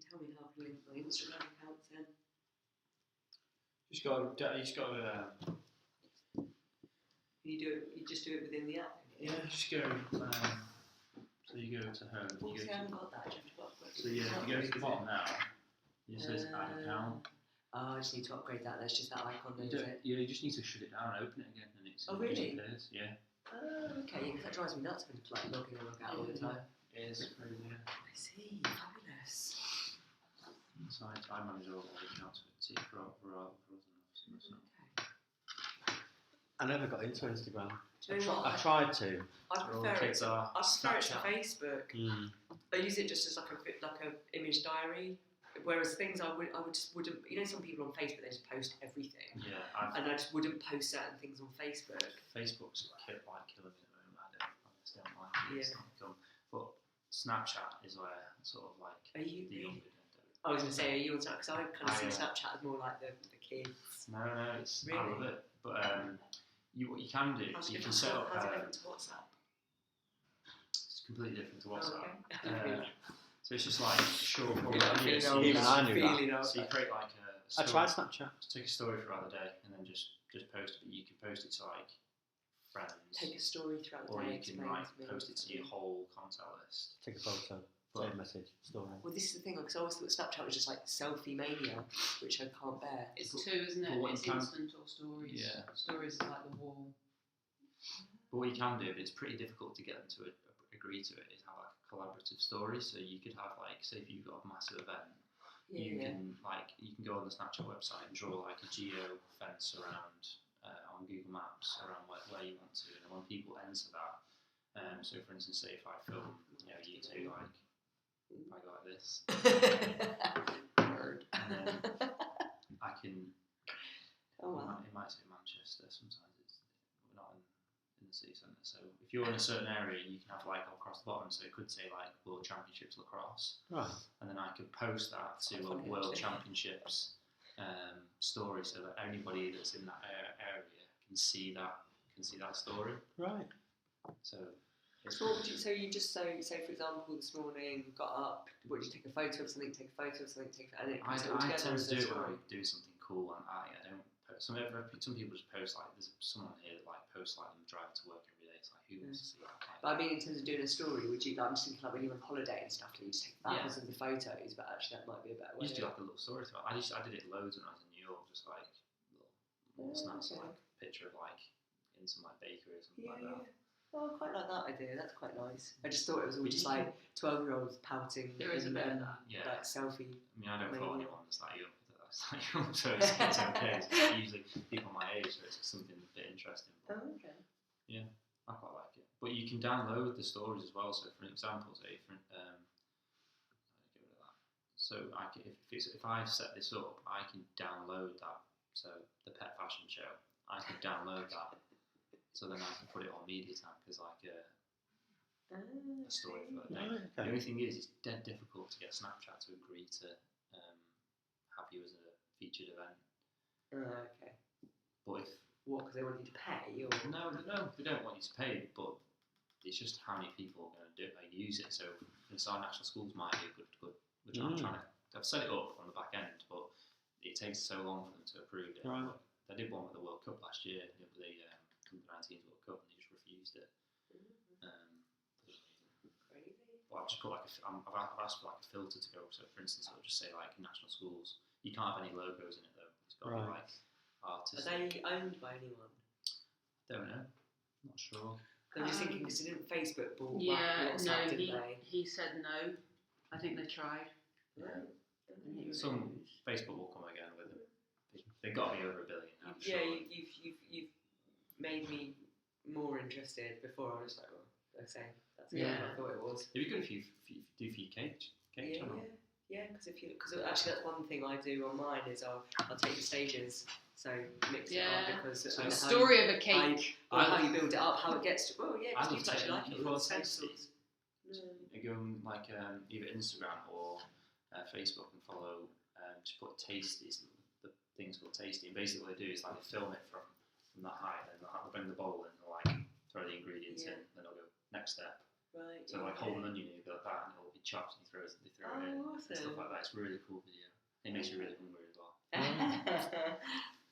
tell me how to link my Instagram accounts then. You just got to. You just do it within the app. Yeah, just go. So you go to home. I haven't got that. So yeah, you go to the bottom now. You just says add account. Oh, I just need to upgrade that. There's just that icon there, is it? Yeah, you just need to shut it down and open it again, and it's. Oh really? Yeah. Oh, okay. Yeah, because that drives me nuts when it's like log in and log out all the time. It is crazy. Yeah. I see. Fabulous. So I manage all the accounts for us and stuff. I never got into Instagram. Do you know what? I tried to. I prefer it to Snapchat. Facebook. I use it just as like a image diary. Whereas things I just wouldn't. You know, some people on Facebook they just post everything. Yeah, and I just wouldn't post certain things on Facebook. Facebook's killing me at the moment. I just don't like it. It's not fun. But Snapchat is where sort of like the younger. I was going to say, are you on Snapchat? Because I kind of see Snapchat as more like the kids. No, it's really? I love it. But what you can do is you can set up. How's it different to WhatsApp? It's completely different to WhatsApp. Okay. So it's just like short form videos. Even I knew that. So you create like a story. I tried Snapchat. Take a story throughout the day and then just post it. You can post it to like friends. Take a story throughout the day. Or you can like post it to your whole contact list. Take a photo. Save message. Story. Well, this is the thing because I always thought Snapchat was just like selfie mania, which I can't bear. It's two, isn't it? It's instant or stories. Yeah. Stories is like the wall. But what you can do, but it's pretty difficult to get them to agree to it, is have like a collaborative story. So you could have like, say if you've got a massive event, you can go on the Snapchat website and draw like a geo fence around on Google Maps around where you want to, and when people enter that, so for instance, say if I film, you two like. If I go like this, and then I can. Oh wow! It might say Manchester. Sometimes we're not in the city centre. So if you're in a certain area, you can have like across the bottom. So it could say like World Championships lacrosse, right? And then I could post that to a World Championships story, so that anybody that's in that area can see that story. Right. So. So what would you? So you just say for example, this morning got up. Would you take a photo of something? Take a photo of something. And it I together tend to do it when story. I do something cool, and I don't post. Some people just post like there's someone here that like posts like them driving to work every day. It's like who wants to see that? Like, But I mean, in terms of doing a story, would you? Like, I'm just thinking like when you're on holiday and stuff, you just take thousands of photos. But actually, that might be a better way. You just do like a little story to it. I did it loads when I was in New York, just like little snaps, like a picture of like in some like bakery or something like that. Oh, I quite like that idea. That's quite nice. I just thought it was all just like 12-year-olds pouting. There is a bit of that. Yeah. Like selfie. I mean, I don't follow anyone that's that young. So it's okay. It's usually people my age, so it's something a bit interesting. Oh, okay. Yeah, I quite like it. But you can download the stories as well. So for an example, say get rid of that. So if I set this up, I can download that. So the pet fashion show, I can download that. So then I can put it on MediaTank as like a story for the day. Okay. The only thing is, it's dead difficult to get Snapchat to agree to have you as a featured event. Okay. But because they want you to pay? Or? No, they don't want you to pay, but it's just how many people are going to use it. So our national schools might be a good which I'm trying to. I've set it up on the back end, but it takes so long for them to approve it. Right. They did one with the World Cup last year, the Under-19 World Cup, and they just refused it. Crazy. Well, I've just put I've asked for like a filter to go. So, for instance, it'll just say like national schools. You can't have any logos in it though. It's got to be like artists. Are they owned by anyone? Don't know. Not sure. I'm just thinking because didn't Facebook bought no, WhatsApp, didn't they? he said no. I think they tried. Right. Some Facebook will come again with it. They've got to be over 1 billion now. Yeah, surely. you've made me more interested. Before I was like, well, that's what I thought it was. It'd be good if you do for your cake channel. Yeah, because actually that's one thing I do on mine is I'll take the stages, so mix it up because so the story of a cake, how you build it up, how it gets to. Well, yeah, I because love you actually like it. before With tasty. You go on like either Instagram or Facebook and follow. Just put tasties. The thing's called tasty, and basically what they do is like they film it from that height, and they'll bring the bowl in, and they'll like throw the ingredients in, then they'll go next step. Right. So like hold an onion, you go like that, and it'll be chopped, and they throw it, Oh, and stuff awesome. like that. It's a really cool video. It makes you really hungry as well.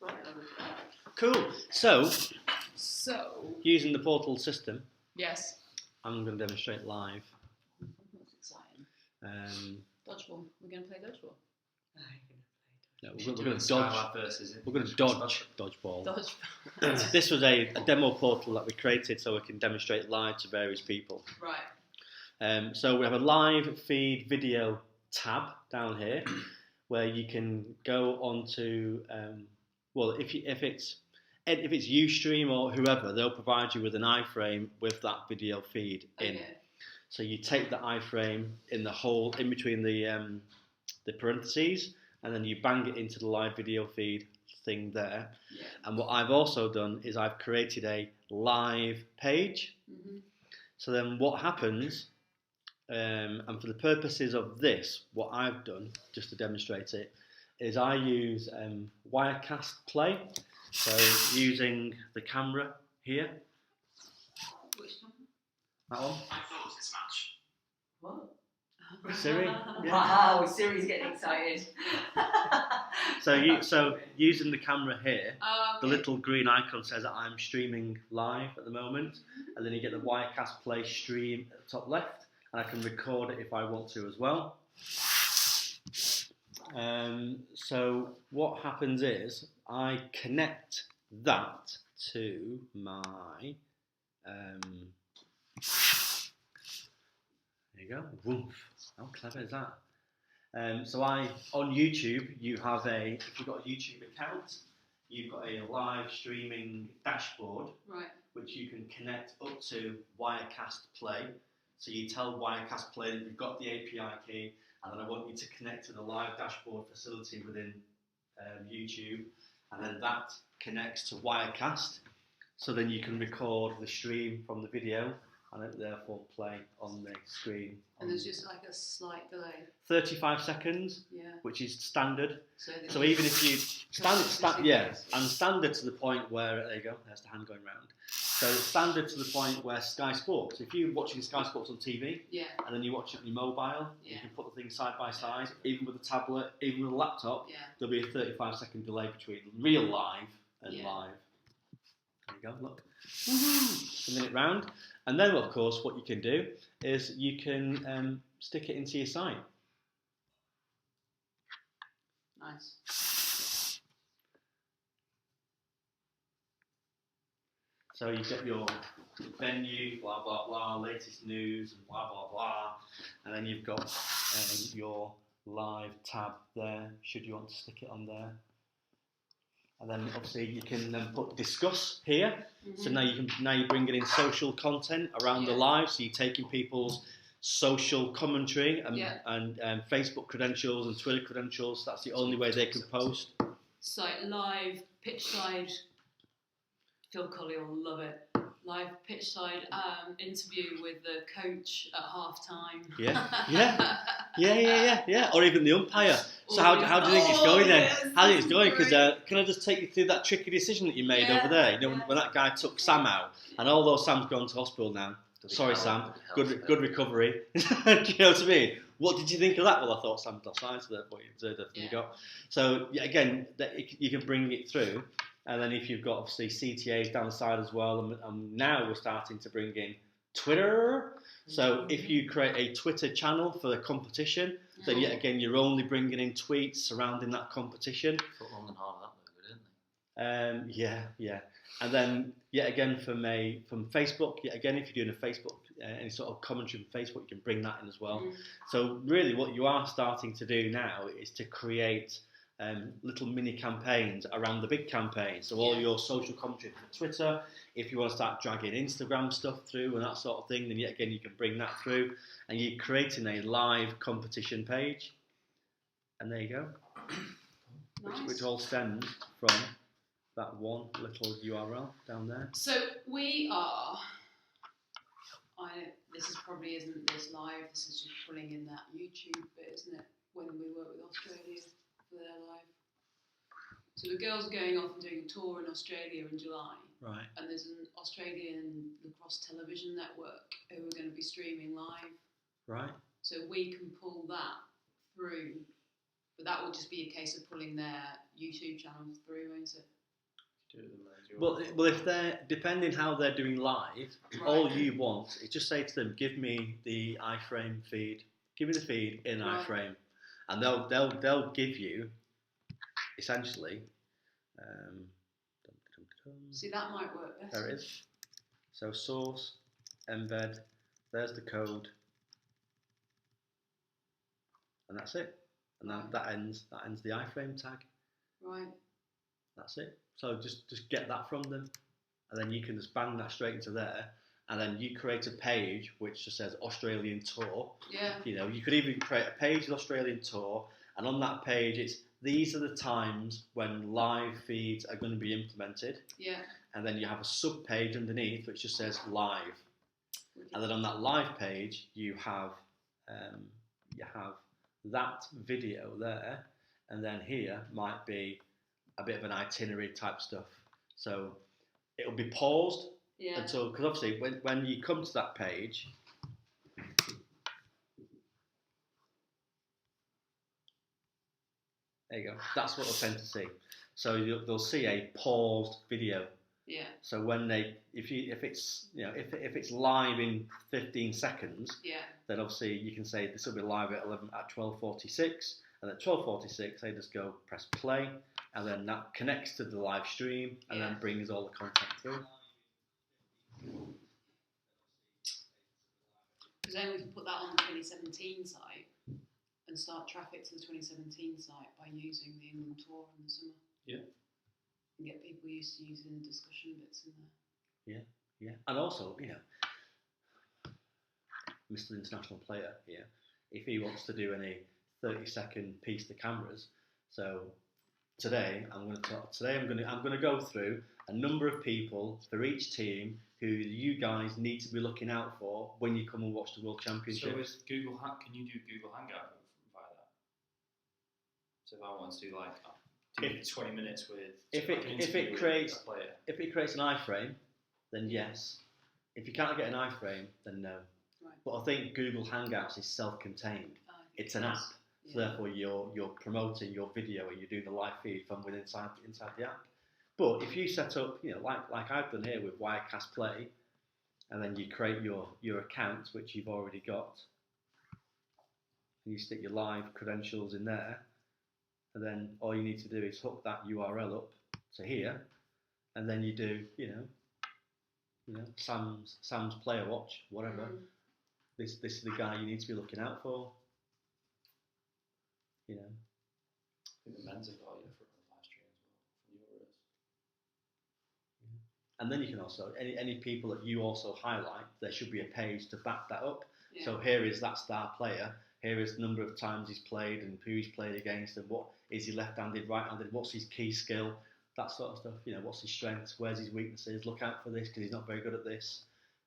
Right, I'll look at that. Cool. So, So, using the portal system, yes. I'm going to demonstrate live. That's exciting. Dodgeball. We're going to play dodgeball. No, We we're should do going it to dodge. Skylab versus We're going to dodge dodgeball. Dodgeball. This was a demo portal that we created so we can demonstrate live to various people. Right. So we have a live feed video tab down here where you can go onto. Well, if it's Ustream or whoever, they'll provide you with an iframe with that video feed in. Okay. So you take the iframe in the hole in between the parentheses, and then you bang it into the live video feed thing there. Yeah. And what I've also done is I've created a live page. Mm-hmm. So then what happens, and for the purposes of this, what I've done, just to demonstrate it, is I use Wirecast Play. So using the camera here. Which one? That one. My thoughts this match. What? Siri? Wow, Siri's getting excited. So using the camera here, Oh, the little green icon says that I'm streaming live at the moment, and then you get the Wirecast Play stream at the top left, and I can record it if I want to as well. So what happens is I connect that to my there you go. Woof. How clever is that? So on YouTube, you have if you've got a YouTube account, you've got a live streaming dashboard, right. which you can connect up to Wirecast Play. So you tell Wirecast Play that you've got the API key, and then I want you to connect to the live dashboard facility within YouTube, and then that connects to Wirecast. So then you can record the stream from the video, and it therefore play on the screen. And there's just like a slight delay. 35 seconds, Yeah. which is standard. So So even if you standard to the point where, there you go, there's the hand going round. So standard to the point where Sky Sports, if you're watching Sky Sports on TV, yeah. and then you watch it on your mobile, you Yeah. can put the things side by side, even with a tablet, even with a laptop, Yeah. there'll be a 35-second delay between real live and Yeah. live. There you go, look. A minute round. And then, of course, what you can do is you can stick it into your site. Nice. So you get your venue, blah, blah, blah, latest news, and blah, blah, blah. And then you've got your live tab there, should you want to stick it on there. And then obviously you can then put discuss here. Mm-hmm. So now you're bringing in social content around the live. So you're taking people's social commentary and Facebook credentials and Twitter credentials. That's the only way they can post. So live pitch side. Phil Colley will love it. Live pitch side interview with the coach at half time. Yeah. Or even the umpire. So how do you think it's going then? Yes, How do you think it's going? great. Because can I just take you through that tricky decision that you made over there? You know, when that guy took Sam out, and although Sam's gone to hospital now, sorry Sam, good recovery. Do you know what I mean? What did you think of that? Well, I thought Sam got science there, but you got. So again, you can bring it through, and then if you've got obviously CTAs down the side as well, and now we're starting to bring in Twitter. So if you create a Twitter channel for the competition, then yet again you're only bringing in tweets surrounding that competition. Put long and hard on that logo, didn't they? Yeah. And then yet again from Facebook, yet again if you're doing a Facebook any sort of commentary from Facebook, you can bring that in as well. So really, what you are starting to do now is to create little mini campaigns around the big campaign. So all your social commentary for Twitter, if you want to start dragging Instagram stuff through and that sort of thing, then yet again you can bring that through, and you're creating a live competition page. And there you go, which all stems from that one little URL down there. So we are. This probably isn't this live. This is just pulling in that YouTube bit, isn't it? When we work with Australia for their live. So the girls are going off and doing a tour in Australia in July. Right. And there's an Australian lacrosse television network who are going to be streaming live. Right. So we can pull that through, but that will just be a case of pulling their YouTube channel through, won't it? Well, if they're depending how they're doing live, all you want is just say to them, "Give me the iframe feed. Give me the feed in iframe," and they'll give you essentially. See, that might work better. There it is. So source, embed. There's the code, and that's it. And that ends the iframe tag. Right. That's it. So just get that from them, and then you can just bang that straight into there, and then you create a page which just says Australian Tour. Yeah. You know, you could even create a page with Australian Tour, and on that page these are the times when live feeds are going to be implemented. Yeah. And then you have a sub page underneath which just says live, and then on that live page you have that video there, and then here might be a bit of an itinerary type stuff. So it'll be paused until, because obviously when you come to that page, there you go. That's what they'll tend to see. So they'll see a paused video. Yeah. So when if it's live in 15 seconds, then obviously you can say this will be live at 12:46, and at 12:46 they just go press play, and then that connects to the live stream, and then brings all the content through. Because then we can put that on the 2017 site and start traffic to the 2017 site by using the England tour in the summer. Yeah. And get people used to using the discussion bits in there. Yeah. And also, Mr. International Player here, if he wants to do any 30-second piece to cameras, so today I'm going to go through a number of people for each team who you guys need to be looking out for when you come and watch the World Championship. So with can you do Google Hangout via that? So if I want to do 20 minutes with if it creates an iframe, then yes. If you can't get an iframe, then no. Right. But I think Google Hangouts is self-contained. It's an app, so therefore you're promoting your video and you do the live feed from within inside the app. But if you set up, like I've done here with Wirecast Play, and then you create your account which you've already got, and you stick your live credentials in there. And then all you need to do is hook that URL up to here, and then you do, Sam's Player Watch, whatever. This is the guy you need to be looking out for. I think the men's have got for a live stream as well from Euros. And then you can also any people that you also highlight, there should be a page to back that up. Yeah. So here is that star player. Here is the number of times he's played and who he's played against, and what is he left-handed, right-handed, what's his key skill, that sort of stuff. What's his strengths, where's his weaknesses, look out for this because he's not very good at this.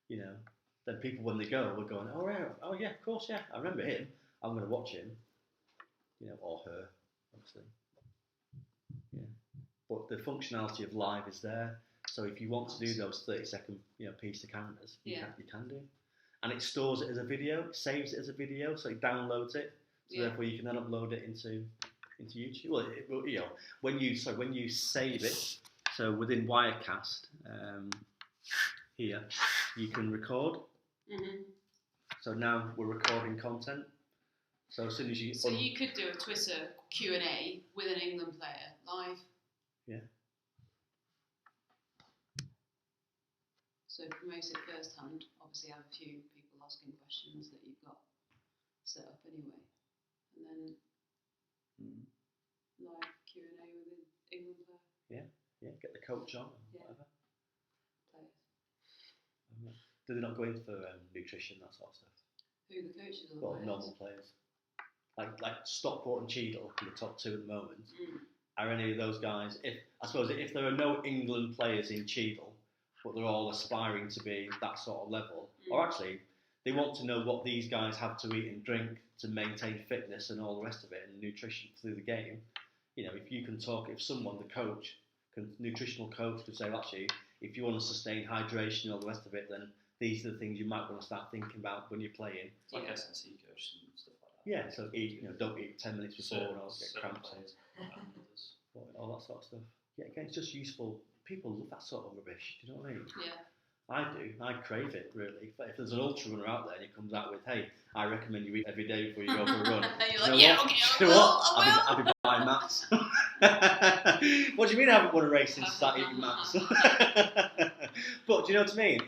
Then people when they go, we're going, oh yeah, of course, yeah, I remember him. I'm going to watch him, or her, obviously. Yeah. But the functionality of live is there. So if you want to do those 30-second, piece to cameras, you can do. And it stores it as a video, it saves it as a video, so it downloads it. So therefore you can then upload it into YouTube. Well, when you save it, so within Wirecast, here you can record. Mm-hmm. So now we're recording content. So as soon as you you could do a Twitter Q&A with an England player live. Yeah. So promote it first hand. Obviously, have a few people asking questions that you've got set up anyway, and then live Q&A with an England player. Yeah. Get the coach on and whatever. Players. Do they not go in for nutrition, that sort of stuff? Who the coaches are? Well, normal players. Like Stockport and Cheadle, the top two at the moment. Are any of those guys? If there are no England players in Cheadle, but they're all aspiring to be that sort of level, or actually they want to know what these guys have to eat and drink to maintain fitness and all the rest of it, and nutrition through the game. If you can talk, if someone, nutritional coach could say, actually, if you want to sustain hydration and all the rest of it, then these are the things you might want to start thinking about when you're playing. It's like SNC coach and stuff like that. Yeah, so eat, don't eat 10 minutes before and I'll get certain cramps players and others. all that sort of stuff. Yeah, again, it's just useful. People love that sort of rubbish. Do you know what I mean? Yeah. I do. I crave it, really. But if there's an ultra runner out there and he comes out with, hey, I recommend you eat every day before you go for a run. You're you know like, what? okay, You know what? I will. I'll be buying mats. What do you mean I haven't won a race since I started eating mats? But do you know what I mean?